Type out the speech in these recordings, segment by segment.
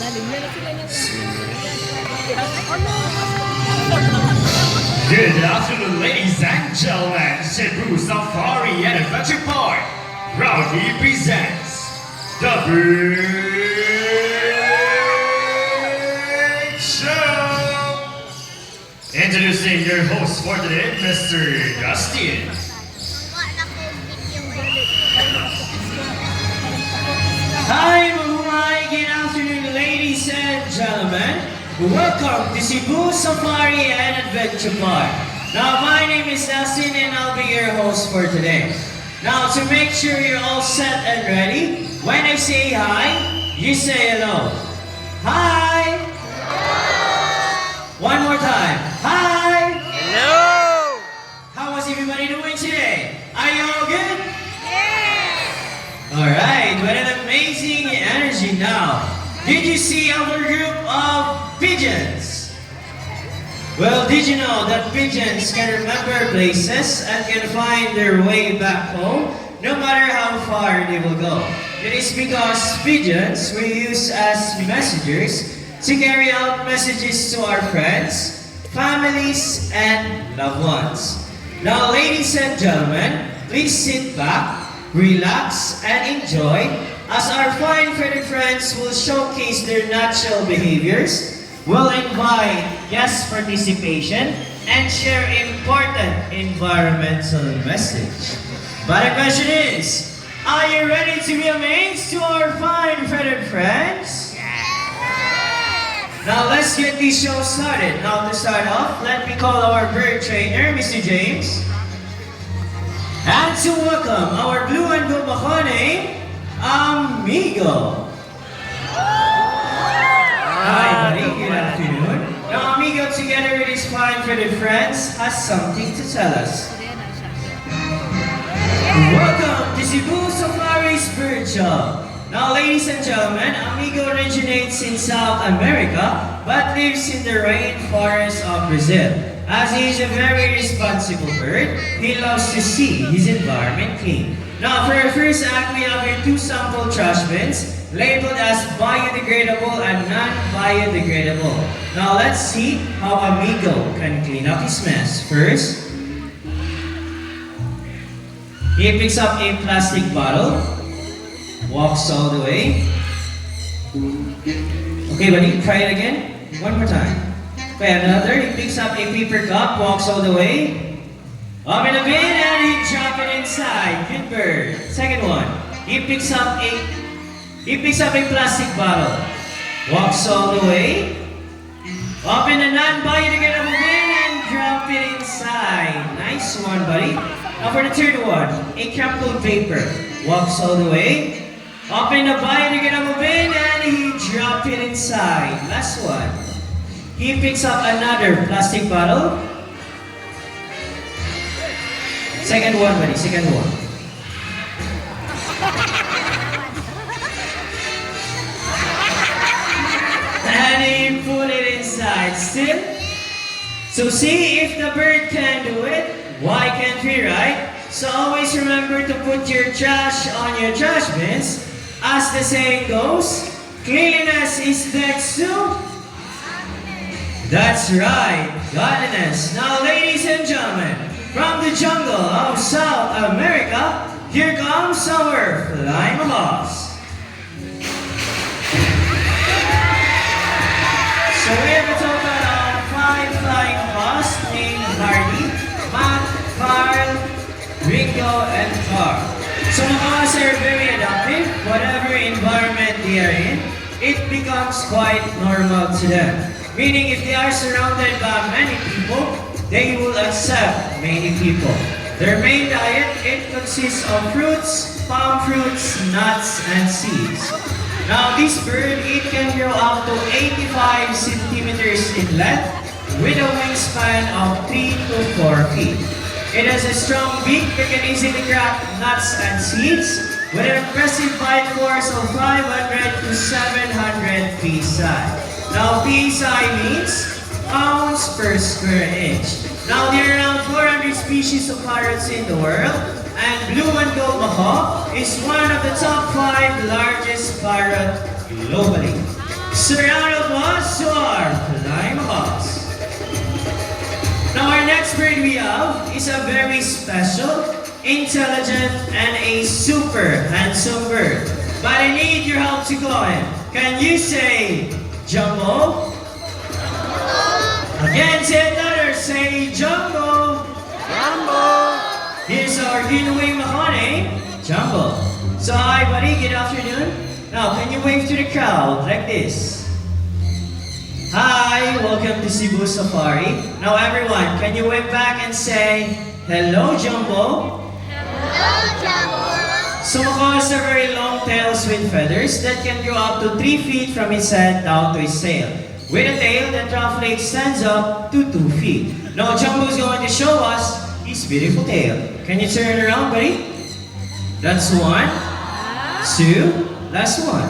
Good afternoon, ladies and gentlemen. Cebu Safari and Adventure Park proudly presents the Big Show. Introducing your host for today, Mr. Dustin. Hi, mabuhay! Good afternoon, ladies and gentlemen. Welcome to Cebu Safari and Adventure Park. Now, my name is Dustin and I'll be your host for today. Now, to make sure you're all set and ready, when I say hi, you say hello. Hi! One more time. Hi! Hello! How was everybody doing today? Are you all good? Alright, what an amazing energy now. Did you see our group of pigeons? Well, did you know that pigeons can remember places and can find their way back home no matter how far they will go? It is because pigeons were used as messengers to carry out messages to our friends, families, and loved ones. Now, ladies and gentlemen, please sit back, relax, and enjoy as our fine feathered friends will showcase their natural behaviors, will invite guest participation, and share important environmental message. But the question is, are you ready to be amazed to our fine feathered friends? Now let's get this show started. Now to start off, let me call our bird trainer, Mr. James. And to welcome our blue and gold mahoney, Amigo. Hi, buddy. Good afternoon. Now, Amigo, together with his fine feathered friends, has something to tell us. Welcome to Cebu Safari's Bird Show. Now, ladies and gentlemen, Amigo originates in South America, but lives in the rainforest of Brazil. As he is a very responsible bird, he loves to see his environment clean. Now, for our first act, we have here two sample trash bins labeled as biodegradable and non-biodegradable. Now, let's see how Amigo can clean up his mess. First, he picks up a plastic bottle, walks all the way. Okay, buddy, try it again. One more time. Okay, another, he picks up a paper cup, walks all the way, open the bin, and he drop it inside. Good bird. Second one, he picks up a plastic bottle, walks all the way, open the non-biodegradable bin, and drop it inside. Nice one, buddy. Now for the third one, a crumpled paper, walks all the way, open the biodegradable bin, and he drop it inside. Last one. He picks up another plastic bottle. Second one, buddy, second one. And he put it inside still. So see if the bird can do it, why can't we, right? So always remember to put your trash on your trash bins. As the saying goes, cleanliness is next to... That's right, godliness. Now, ladies and gentlemen, from the jungle of South America, here comes our flying moths. So we have a total of 5 flying moths named Hardy, Matt, Carl, Ringo, and Carl. So moths are very adaptive. Whatever environment they are in, it becomes quite normal to them. Meaning if they are surrounded by many people, they will accept many people. Their main diet, it consists of fruits, palm fruits, nuts, and seeds. Now this bird, it can grow up to 85 centimeters in length with a wingspan of 3 to 4 feet. It has a strong beak that can easily crack nuts and seeds with an impressive bite force of 500 to 700 psi. Now, PSI means pounds per square inch. Now, there are around 400 species of parrots in the world, and blue and gold macaw is one of the top 5 largest parrot globally. So round of applause to our flying boss. Now our next bird we have is a very special, intelligent, and a super handsome bird. But I need your help to call him. Can you say Jumbo? Again, say another. Say Jumbo. Here's our Ginaway Mahoney, Jumbo. So hi buddy, good afternoon. Now can you wave to the crowd like this? Hi, welcome to Cebu Safari. Now everyone, can you wave back and say, hello Jumbo? So macaw has a very long tails with feathers that can grow up to 3 feet from its head down to its tail. With a tail that roughly extends up to 2 feet. Now Jumbo is going to show us his beautiful tail. Can you turn it around, buddy? That's 1, 2, last one.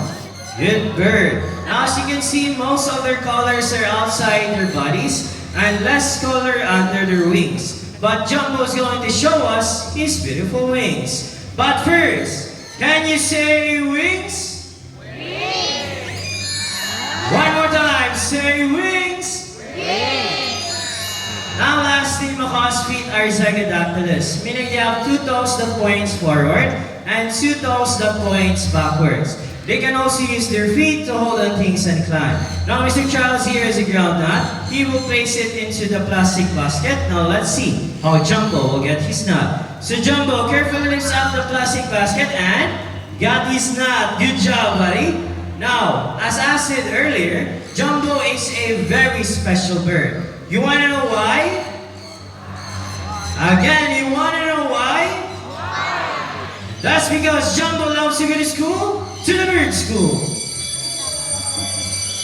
Good bird. Now as you can see, most of their colors are outside their bodies and less color under their wings. But Jumbo is going to show us his beautiful wings. But first, can you say wings? One more time, say wings. Now lastly, macaw's feet are zygodactylous, meaning they have 2 toes that points forward and 2 toes that points backwards. They can also use their feet to hold on things and climb. Now Mr. Charles here is a ground nut. He will place it into the plastic basket. Now let's see how Jumbo will get his nut. So Jumbo carefully lifts up the plastic basket and got his nut. Good job, buddy. Now, as I said earlier, Jumbo is a very special bird. You wanna know why? Again, you wanna know why? That's because Jumbo loves to go to school, to the bird school.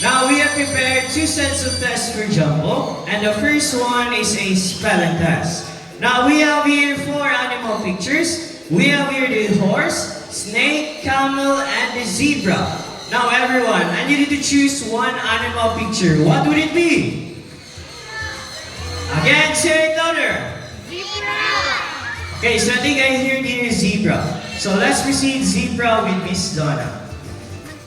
Now we have prepared 2 sets of tests for Jumbo, and the first one is a spelling test. Now we have here 4 animal pictures. We have here the horse, snake, camel, and the zebra. Now everyone, I need you to choose one animal picture. What would it be? Again, say it louder. Okay, so I think I hear the zebra. So let's proceed zebra with Miss Donna.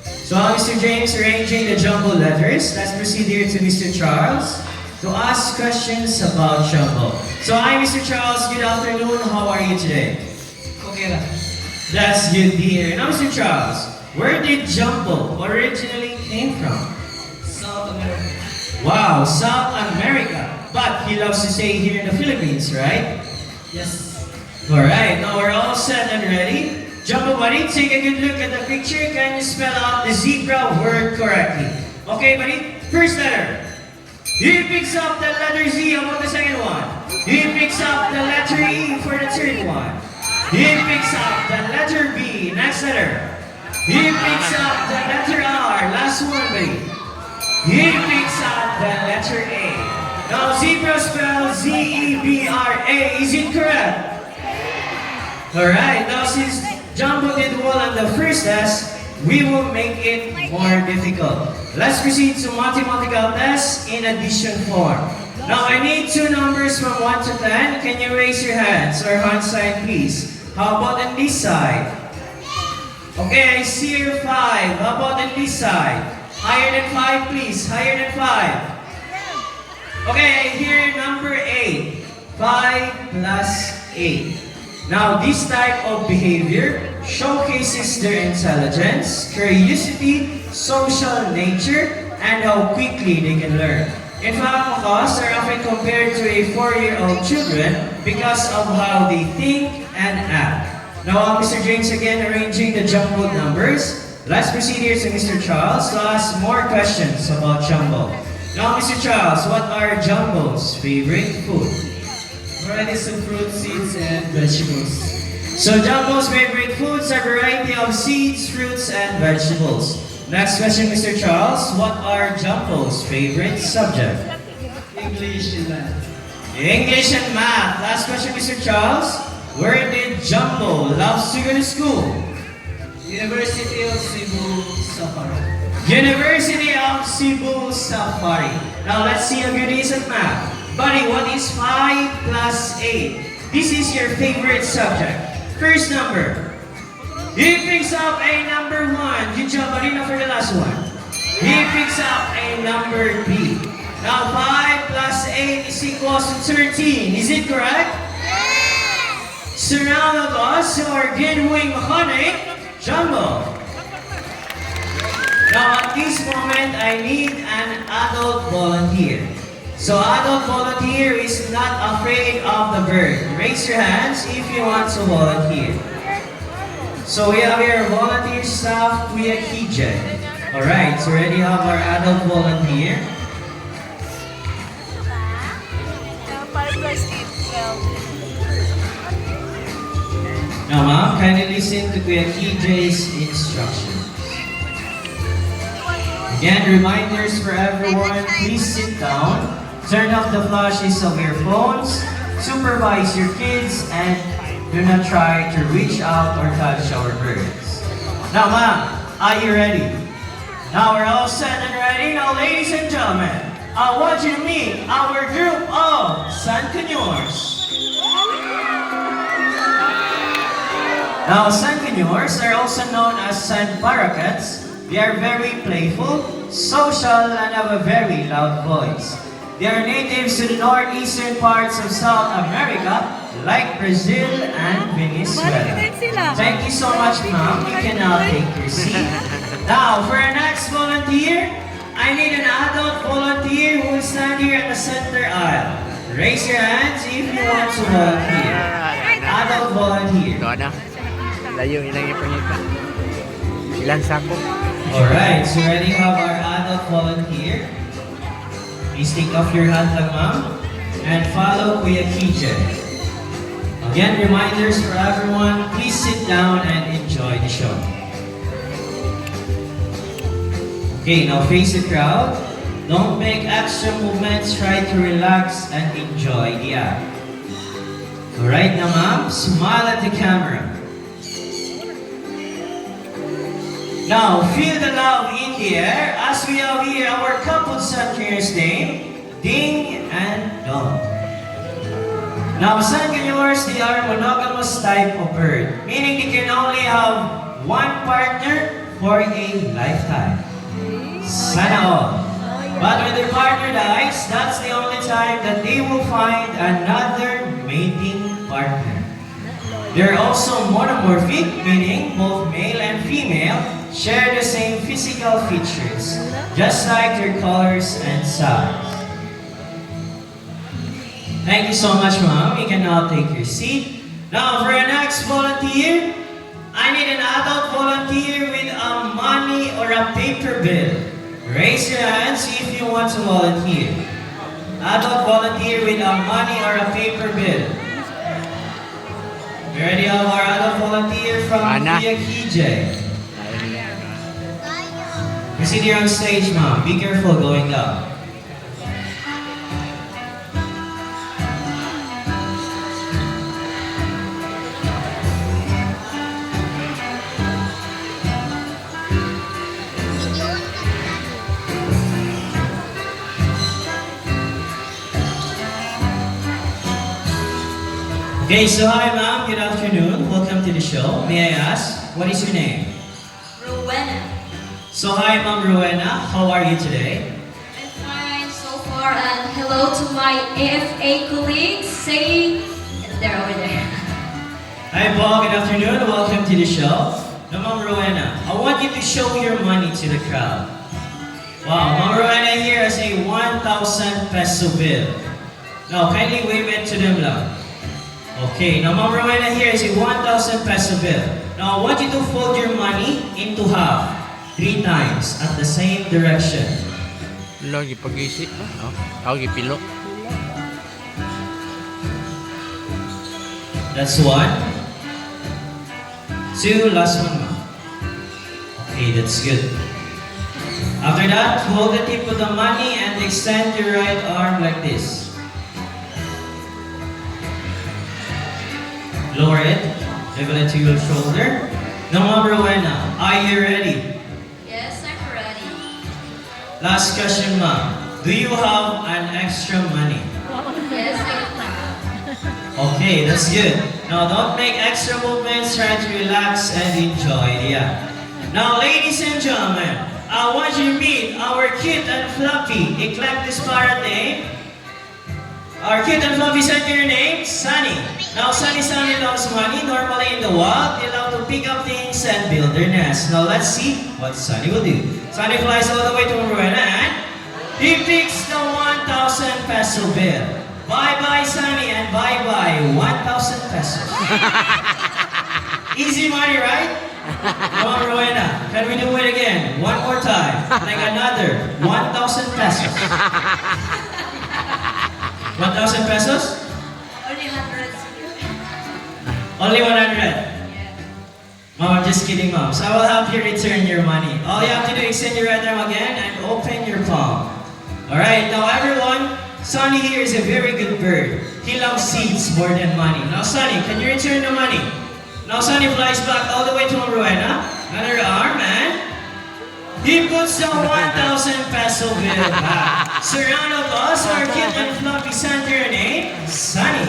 So Mr. James arranging the Jumbo letters. Let's proceed here to Mr. Charles to ask questions about Jumbo. So hi Mr. Charles, good afternoon. How are you today? Okay lang. That's good to hear. Now Mr. Charles, where did Jumbo originally came from? South America. Wow, South America. But he loves to stay here in the Philippines, right? Yes. Alright, now we're all set and ready. Jumbo buddy, take a good look at the picture. Can you spell out the zebra word correctly? Okay buddy, first letter. He picks up the letter Z. How about the second one? He picks up the letter E for the third one. He picks up the letter B. Next letter. He picks up the letter R. Last one buddy. He picks up the letter A. Now zebra spells Z-E-B-R-A. Is it correct? Alright, now since Jumbo did well on the first test, we will make it more difficult. Let's proceed to mathematical test in addition form. Now I need 2 numbers from 1 to 10. Can you raise your hands or hand sign please? How about on this side? Okay, I see here 5. How about on this side? Higher than 5 please, higher than 5. Okay, I hear number 8. 5 plus 8. Now, this type of behavior showcases their intelligence, curiosity, social nature, and how quickly they can learn. In fact, macaws are often compared to a 4-year-old children because of how they think and act. Now, Mr. James again arranging the Jumbo numbers. Let's proceed here to Mr. Charles to ask more questions about Jumbo. Now, Mr. Charles, what are Jumbo's favorite food? Varieties of fruit, seeds, and vegetables. So Jumbo's favorite foods are a variety of seeds, fruits, and vegetables. Next question, Mr. Charles. What are Jumbo's favorite subject? English and math. English and math. Last question, Mr. Charles. Where did Jumbo loves to go to school? University of Cebu Safari. University of Cebu Safari. Now let's see how good is at math. Buddy, what is 5 plus 8? This is your favorite subject. First number. He picks up a number 1. Good job, buddy. Now for the last one. He picks in number B. Now 5 plus 8 is equals to 13. Is it correct? So round of us who are genuine mechanic, Jumbo. Now at this moment, I need an adult volunteer. So adult volunteer is not afraid of the bird. Raise your hands if you want to volunteer. So we have here volunteer staff, Kuya Kijay. Alright, so already have our adult volunteer. Now ma'am, kindly listen to Kuya Kijay's instructions. Again, reminders for everyone, please sit down, turn off the flashes of your phones, supervise your kids, and do not try to reach out or touch our birds. Now ma'am, are you ready? Now we're all set and ready. Now ladies and gentlemen, I want you to meet our group of Sangkanyors. Now, Sangkanyors are also known as Sand Parakeets. They are very playful, social, and have a very loud voice. They are natives to the northeastern parts of South America, like Brazil and Venezuela. Thank you so much, ma'am. You can now take your seat. Now, for our next volunteer, I need an adult volunteer who will stand here at the center aisle. Raise your hands if you want to volunteer. Adult volunteer. Ikaw na. Layo, ilang ipangita. Ilan sako? Alright, so already have our adult volunteer. Please take off your hat lang, ma'am. And follow Kuya Kijay. Again, reminders for everyone, please sit down and enjoy the show. Okay, now face the crowd. Don't make extra movements, try to relax and enjoy the act. Alright now ma'am, smile at the camera. Now, feel the love in the air as we have here our couple Sangkanyors name, Ding and Dong. Now, Sangkanyors, they are monogamous type of bird, meaning they can only have one partner for a lifetime. Sana all. But when their partner dies, that's the only time that they will find another mating partner. They're also monomorphic, meaning both male and female share the same physical features, just like their colors and size. Thank you so much, ma'am. You can now take your seat. Now, for our next volunteer, I need an adult volunteer with a money or a paper bill. Raise your hands if you want to volunteer. Adult volunteer with a money or a paper bill. We already have our adult volunteer from Kuya Kijay. Proceed here on stage, ma'am. Be careful going down. Okay, so hi ma'am, good afternoon. Welcome to the show. May I ask, what is your name? Rowena. So hi ma'am Rowena, how are you today? I'm fine so far, and hello to my AFA colleagues. Say, they're over there. Hi Paul, good afternoon. Welcome to the show. Now ma'am Rowena, I want you to show your money to the crowd. Wow, ma'am Rowena here has a 1,000 peso bill. Now kindly wave it to them lang. Okay, now ma'am Rowena here is a 1,000 peso bill. Now I want you to fold your money into half, 3 times at the same direction. Lagi pag-isip mo, no? Ako gipilo. That's 1. 2, last one ma'am. Okay, that's good. After that, hold the tip of the money and extend your right arm like this. Lower it, level it to your shoulder. Now ma'am Rowena, are you ready? Yes, I'm ready. Last question ma'am, do you have an extra money? Yes, I have. Okay, that's good. Now don't make extra movements, try to relax and enjoy the act. Now ladies and gentlemen, I want you to meet our cute and fluffy eclectic parrot name. Our cute and fluffy center name, Sunny. Now, Sunny loves money. Normally in the wild, they love to pick up things and build their nest. Now, let's see what Sunny will do. Sunny flies all the way to Rowena and he picks the 1,000 peso bill. Bye-bye, Sunny, and bye-bye, 1,000 pesos. Easy money, right? Come on, Rowena. Can we do it again? One more time. Like another 1,000 pesos. 1,000 pesos? Only 100. Only 100. Mom, I'm just kidding, Mom. So I will help you return your money. All you have to do is send your right arm again and open your palm. Alright, now everyone, Sunny here is a very good bird. He loves seeds more than money. Now Sunny, can you return the money? Now Sunny flies back all the way to Rowena. Another arm and he puts the 1,000 peso bill back. Surround of us, our cute and fluffy center name, Sunny.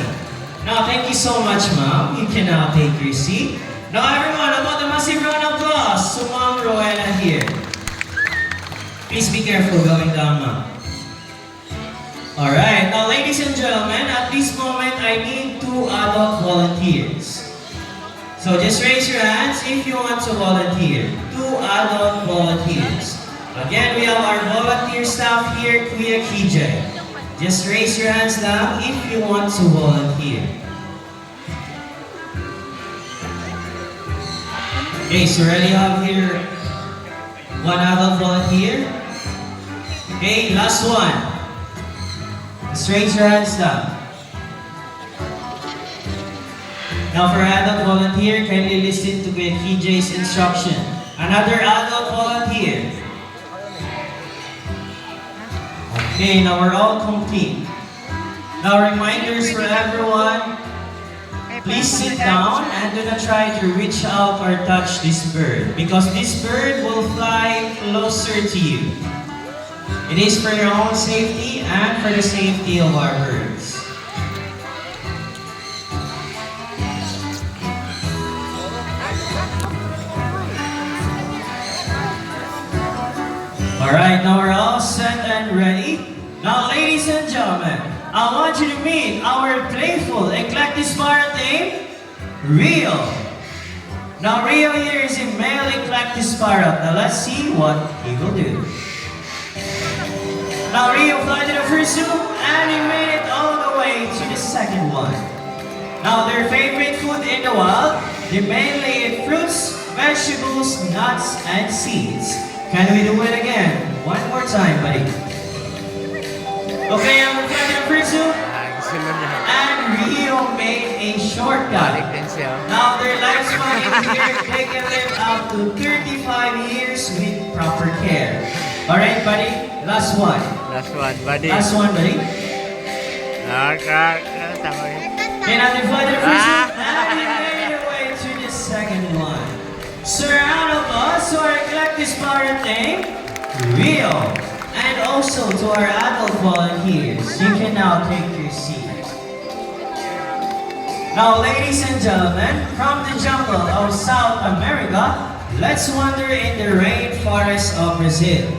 Now thank you so much, Mom. You can now take your seat. Now everyone, about the massive round of applause to Mom Rowena here. Please be careful going down, Mom. Alright, now ladies and gentlemen, at this moment I need 2 adult volunteers. So just raise your hands if you want to volunteer. 2 adult volunteers. Again, we have our volunteer staff here, Kuya KJ. Just raise your hands now if you want to volunteer. Okay, so already have here 1 adult volunteer. Okay, last one. Just raise your hands now. Now for adult volunteer, kindly listen to Kuya KJ's instruction. Another adult volunteer. Okay, now we're all complete. Now reminders for everyone. Please sit down and do not try to reach out or touch this bird because this bird will fly closer to you. It is for your own safety and for the safety of our birds. Alright, now we're all set and ready. Now ladies and gentlemen, I want you to meet our playful eclectic parrot named Rio. Now Rio here is a male eclectic parrot. Now let's see what he will do. Now Rio flies to the first zoo and he made it all the way to the second one. Now their favorite food in the wild, they mainly eat fruits, vegetables, nuts, and seeds. Can we do it again? One more time, buddy. Okay, I'm flying to the first zoo. Sunod na. And Rio made a shortcut. Balik din siya. Now their lifespan in here, they can live up to 35 years with proper care. Alright, buddy? Last one. Last one, buddy. Last one, buddy. Tama yun. Okay, now they fly to the first one. And they made their way to the second one. Surround of us, so our eclectic parrot name, Rio. And also to our adult volunteers, you can now take your seat. Now, ladies and gentlemen, from the jungle of South America, let's wander in the rainforest of Brazil.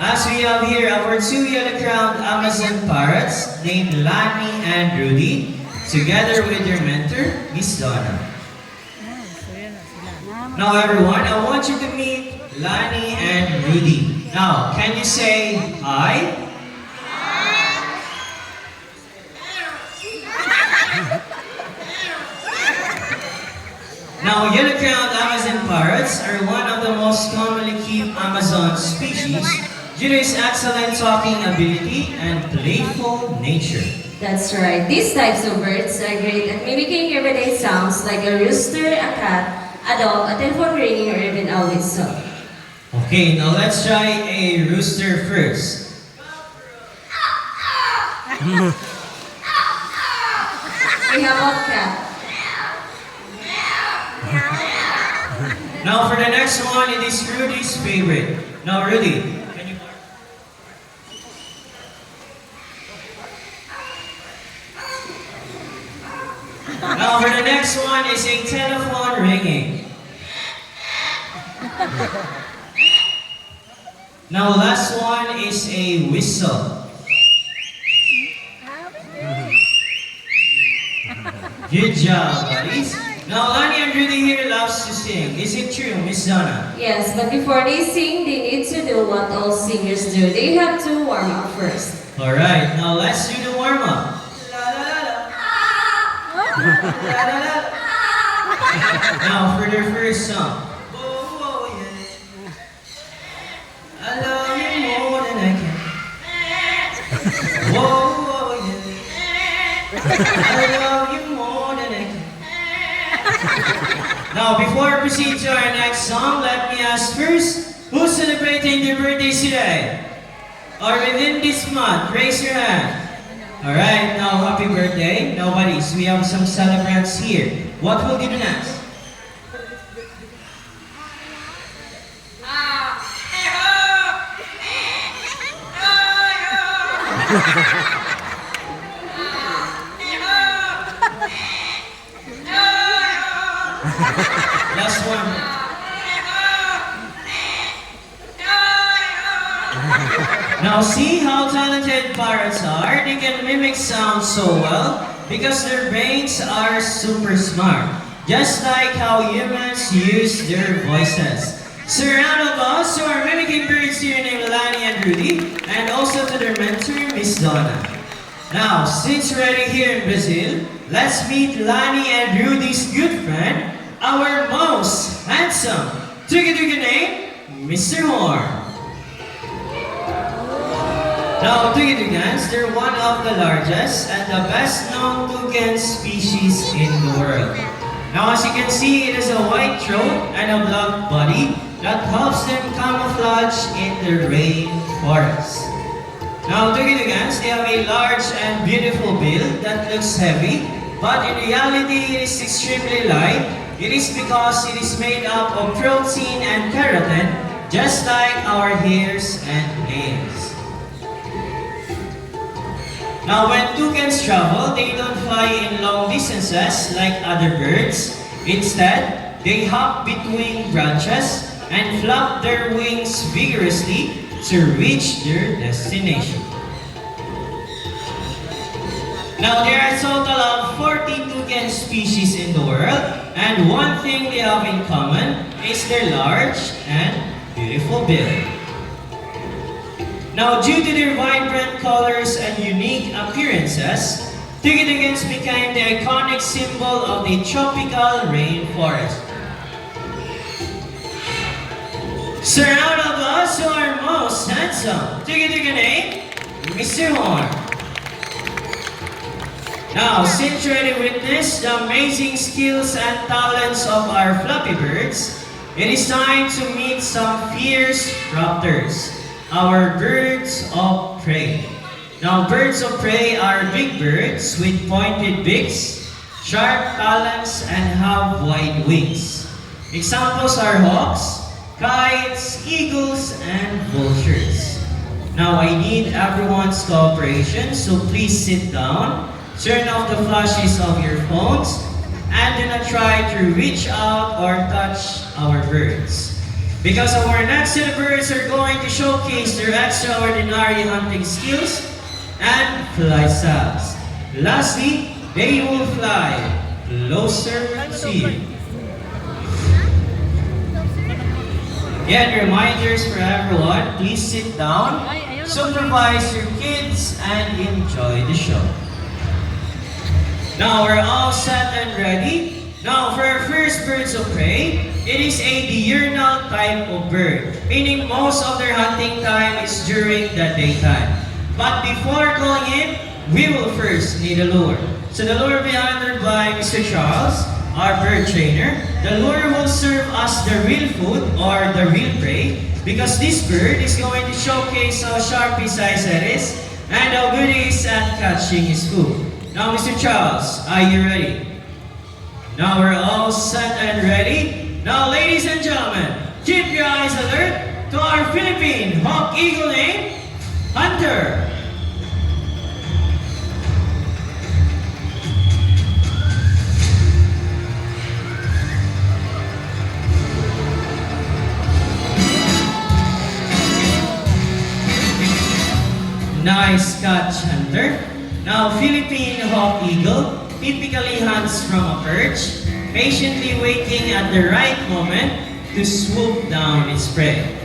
As we have here our 2 yellow-crowned Amazon parrots named Lani and Rudy, together with their mentor, Miss Donna. Now everyone, I want you to meet Lani and Rudy. Now, can you say hi? Now, yellow-crowned Amazon parrots are one of the most commonly kept Amazon species due to its excellent talking ability and playful nature. That's right. These types of birds are great at mimicking everyday sounds like a rooster, a cat, a dog, a telephone ringing, or even a whistle. Okay, now let's try a rooster first. We have a cat. Now for the next one, it is Rudy's favorite. Now Rudy, can you bark? Now for the next one is a telephone ringing. Now last one is a whistle. Good job, buddies. Now Lani and Rudy here loves to sing. Is it true, Miss Donna? Yes, but before they sing, they need to do what all singers do. They have to warm up first. Alright, now let's do the warm up. Now for their first song. Oh, yeah. I love you more than I can. Whoa, yeah. I love you more than I can. Now before I proceed to our next song, let me ask first, who's celebrating their birthdays today? Or within this month, raise your hand. Alright, now happy birthday. Now buddies, we have some celebrants here. What will you do next? Last one. Now see how talented parrots are? They can mimic sound so well because their brains are super smart. Just like how humans use their voices. So round of applause to our mimicking birds here named Lani and Rudy, and also to their mentor, Miss Donna. Now, since we're already here in Brazil, let's meet Lani and Rudy's good friend, our most handsome Tuga name, Mr. Horn. Now, Tugans, they're one of the largest and the best known toucan species in the world. Now, as you can see, it has a white throat and a black body that helps them camouflage in the rainforest. Now, Tugans, they have a large and beautiful bill that looks heavy, but in reality, it is extremely light. It is because it is made up of protein and keratin, just like our hairs and nails. Now, when toucans travel, they don't fly in long distances like other birds. Instead, they hop between branches and flap their wings vigorously to reach their destination. Now, there are a total of 40 toucan species in the world, and one thing they have in common is their large and beautiful bill. Now, due to their vibrant colors and unique appearances, Tugans became the iconic symbol of the tropical rainforest. So round of applause to our most handsome Tuga name, Mr. Horn. Now, since you already witnessed the amazing skills and talents of our fluffy birds, it is time to meet some fierce raptors, our birds of prey. Now, birds of prey are big birds with pointed beaks, sharp talons, and have wide wings. Examples are hawks, kites, eagles, and vultures. Now, I need everyone's cooperation, so please sit down, turn off the flashes of your phones, and do not try to reach out or touch our birds. Because our next set of birds are going to showcase their extraordinary hunting skills and flight styles. Lastly, they will fly closer to you. Again, reminders for everyone, please sit down, supervise your kids, and enjoy the show. Now we're all set and ready. Now for our first birds of prey, it is a diurnal type of bird, meaning most of their hunting time is during the daytime. But before going in, we will first need a lure. So the lure will be handled by Mr. Charles, our bird trainer. The lure will serve as the real food or the real prey because this bird is going to showcase how sharp his eyes is and how good he is at catching his food. Now Mr. Charles, are you ready? Now we're all set and ready. Now ladies and gentlemen, keep your eyes alert to our Philippine hawk eagle named Hunter. Nice catch, Hunter. Now, Philippine hawk eagle typically hunts from a perch, patiently waiting at the right moment to swoop down its prey.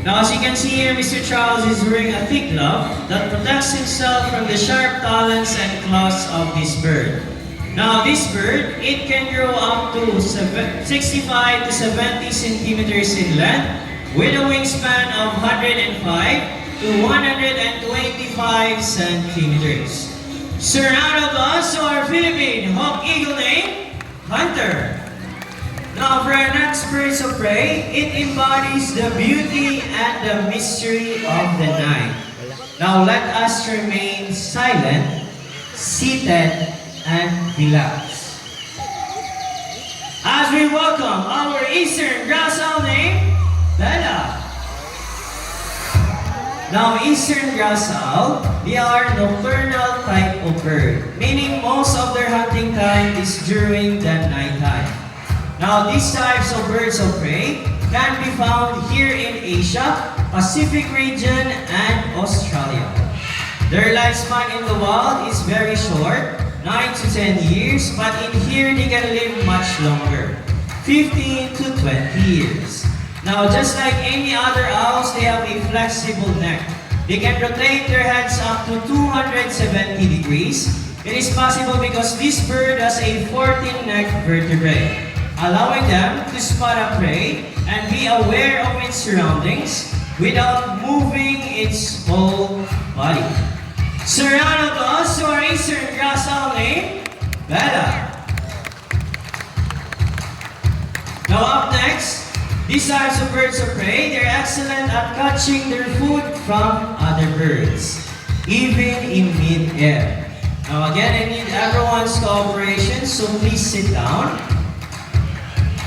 Now, as you can see here, Mr. Charles is wearing a thick glove that protects himself from the sharp talons and claws of this bird. Now, this bird, it can grow up to 65 to 70 centimeters in length with a wingspan of 105 to 125 centimeters. Sir, round of applause to our Philippine hawk eagle named Hunter. Now, for our next birds of prey, it embodies the beauty and the mystery of the night. Now, let us remain silent, seated, and relax. As we welcome our eastern grass owl named Bella. Now, eastern grass owl, they are nocturnal type of bird, meaning most of their hunting time is during the nighttime. Now, these types of birds of prey can be found here in Asia, Pacific region, and Australia. Their lifespan in the wild is very short, 9 to 10 years, but in here they can live much longer, 15 to 20 years. Now, just like any other owls, they have a flexible neck. They can rotate their heads up to 270 degrees. It is possible because this bird has a 14 neck vertebrae, allowing them to spot a prey and be aware of its surroundings without moving its whole body. So, round of applause to our eastern grass owl named Bella. Now, up next, these types of birds of prey, they're excellent at catching their food from other birds, even in mid-air. Now, again, I need everyone's cooperation, so please sit down.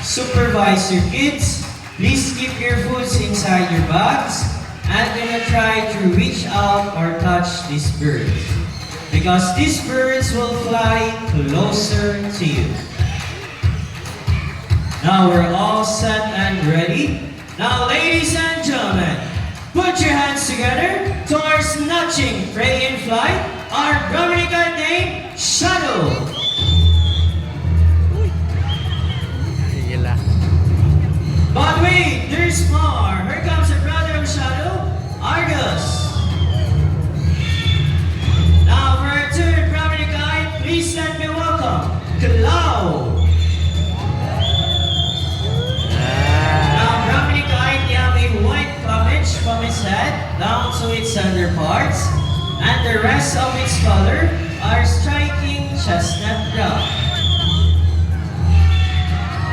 Supervise your kids. Please keep your foods inside your bags and do not try to reach out or touch these birds, because these birds will fly closer to you. Now we're all set and ready. Now, ladies and gentlemen, put your hands together towards notching prey in flight, our Brahminic named Shadow. Gila. But wait, there's more. Here comes the brother of Shadow, Argus. Now for our third Brahminic guide, please let me welcome Cloud. Now Brahminic guide, they have a white plumage from its head down to its underparts, and the rest of its color are striking chestnut brown.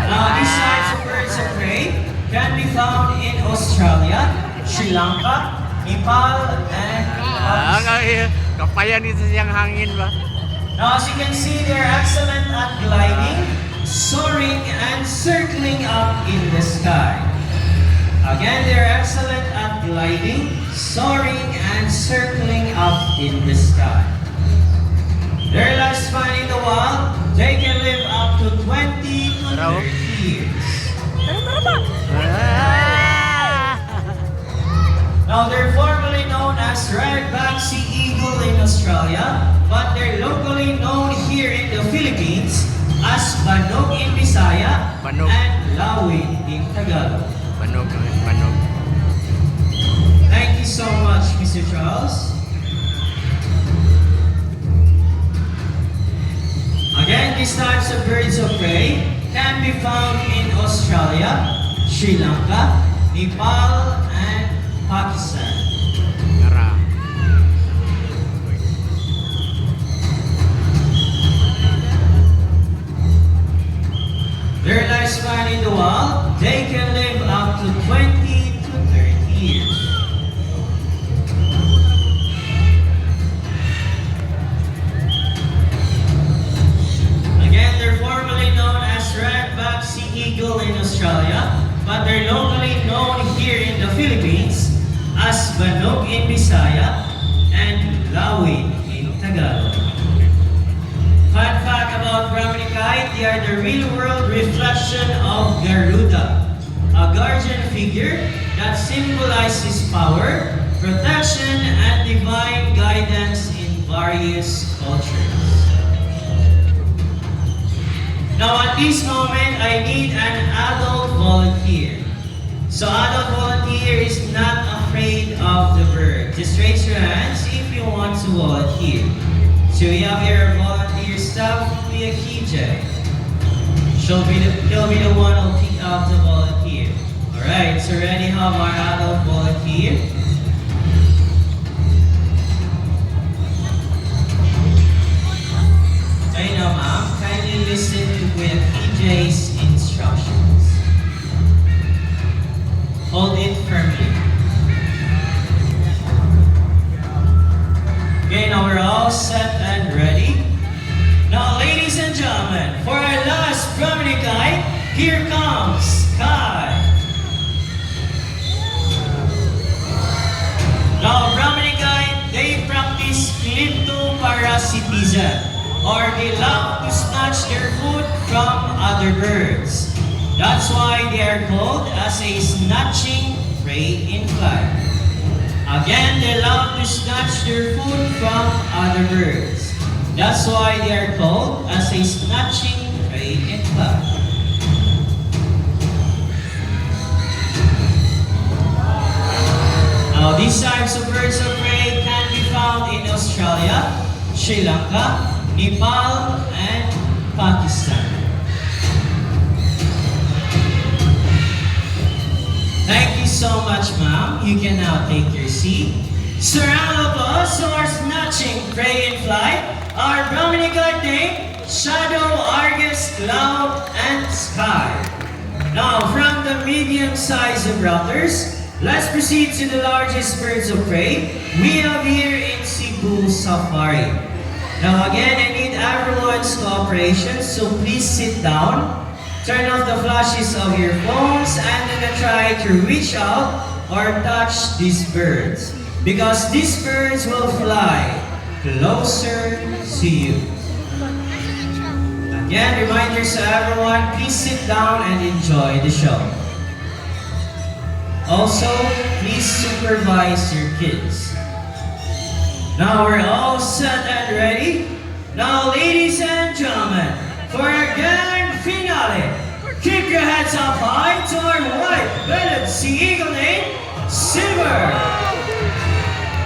Now, these types of birds of prey can be found in Australia, Sri Lanka, Nepal, and Pakistan. Kapayan dito siyang hangin ba? Now, as you can see, they're excellent at gliding, soaring, and circling up in the sky. Again, they're excellent at gliding, soaring, and circling up in the sky. Their lifespan in the wild, they can live up to 20 to 30 years. Now, they're formally known as red-backed sea eagle in Australia, but they're locally known here in the Philippines as Banog in Bisaya Banog. and Lawin in Tagalog. Banog, banog. Thank you so much, Mr. Charles. Again, these types of birds of prey can be found in Australia, Sri Lanka, Nepal, and Pakistan. Ngara. Their lifespan in the wild, they can live up to 20 to 30 years. Again, they're formally known as red-backed sea eagle in Australia, but they're locally known here in the Philippines as Banog in Bisaya and Lawin in Tagalog. Fun fact about Brahminicae, they are the real-world reflection of Garuda, a guardian figure that symbolizes power, protection, and divine guidance in various cultures. Now at this moment, I need an adult volunteer. So adult volunteer is not afraid of the bird. Just raise your hands if you want to volunteer. So we have here a volunteer staff, be a KJ. He'll be the one who'll pick up the volunteer. Alright, so ready have our adult volunteer. Okay, now ma'am, kindly listen with PJ's instructions. Hold it firmly. Okay, now we're all set and ready. Now, ladies and gentlemen, for our last Brahminic guide, here comes Sky. Now, Brahminic guide, they practice kleptoparasitism, or they love to snatch their food from other birds. That's why they are called as a snatching prey in flight. Again, they love to snatch their food from other birds. That's why they are called as a snatching prey in flight. Now, these types of birds of prey can be found in Australia, Sri Lanka, Nepal, and Pakistan. Thank you so much, ma'am. You can now take your seat. Surround of us who are snatching prey in flight are Brahminic guide named Shadow, Argus, Cloud, and Sky. Now, from the medium-sized raptors, let's proceed to the largest birds of prey we have here in Cebu Safari. Now again, I need everyone's cooperation, so please sit down, turn off the flashes of your phones, and then try to reach out or touch these birds, because these birds will fly closer to you. Again, reminders to everyone, please sit down and enjoy the show. Also, please supervise your kids. Now we're all set and ready. Now, ladies and gentlemen, for our grand finale, keep your heads up high to our white-bellied sea eagle named Silver.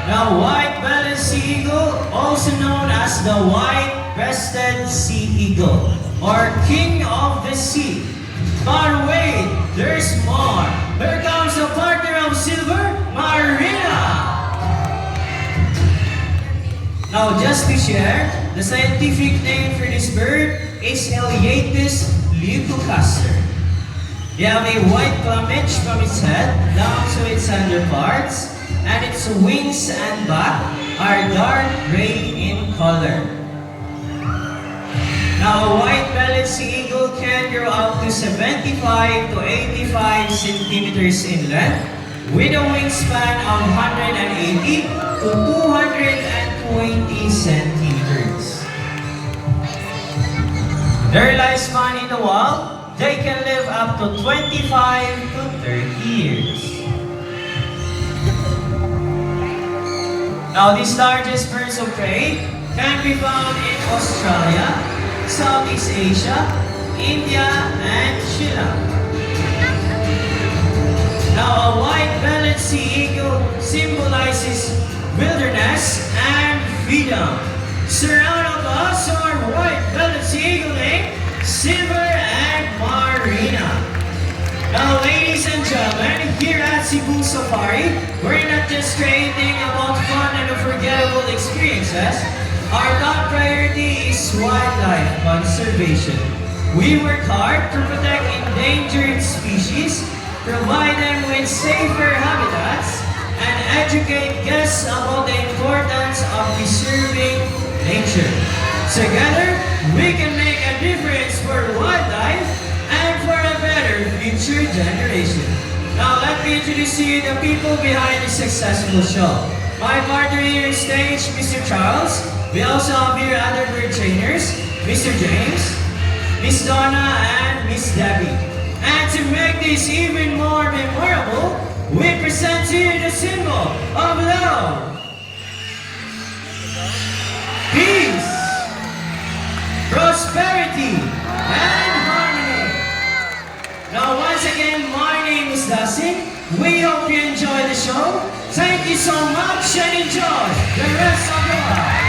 Now, white-bellied sea eagle, also known as the white-breasted sea eagle, or king of the sea. But wait, there's more. Here comes the partner of Silver, Marina. Now, just to share, the scientific name for this bird is Heliatus leucocaster. They have a white plumage from its head down to its underparts, and its wings and back are dark gray in color. Now, a white-bellied sea eagle can grow up to 75 to 85 centimeters in length, with a wingspan of 180 to 220 centimeters. Their lifespan in the wild, they can live up to 25 to 30 years. Now, these largest birds of prey can be found in Australia, Southeast Asia, India, and Sri Lanka. Now, a white-bellied sea eagle symbolizes wilderness and freedom. Surround of us are white-bellied sea eagle named Silver and Marina. Now, ladies and gentlemen, here at Cebu Safari, we're not just creating about fun and unforgettable experiences. Our top priority is wildlife conservation. We work hard to protect endangered species, provide them with safer habitats, and educate guests about the importance of preserving nature. Together, we can make a difference for wildlife and for a better future generation. Now, let me introduce to you the people behind this successful show. My partner here on stage, Mr. Charles. We also have here other bird trainers, Mr. James, Miss Donna, and Miss Debbie. And to make this even more memorable, we present to you the symbol of love, peace, prosperity, and harmony. Now, once again, my name is Dasin. We hope you enjoy the show. Thank you so much and enjoy the rest of the life.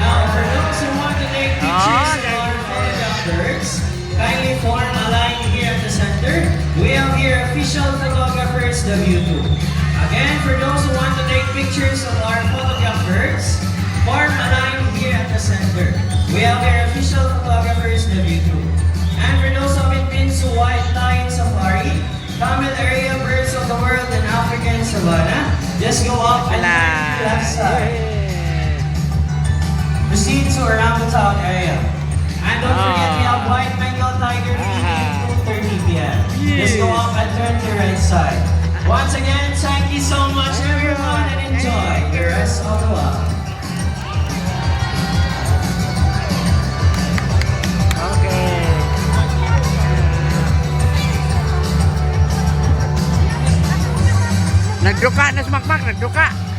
Now, for those who want to take pictures of our photograph birds, kindly form a line here at the center. We have here official photographers, the view 2. Again, for those who want to take pictures of our photograph birds, form a line here at the center. We have here official photographers, the view 2. And for those who have been to White Lion Safari, Tamil area birds of the world and African savanna, just go up and turn to the left side. Proceed to orangutan area. And don't forget we have white Bengal tiger feeding 2:30 p.m. Just go up and turn to the right side. Once again, thank you so much everyone and enjoy the rest of the walk. Okay. Nagduka na si Makmak, nagduka.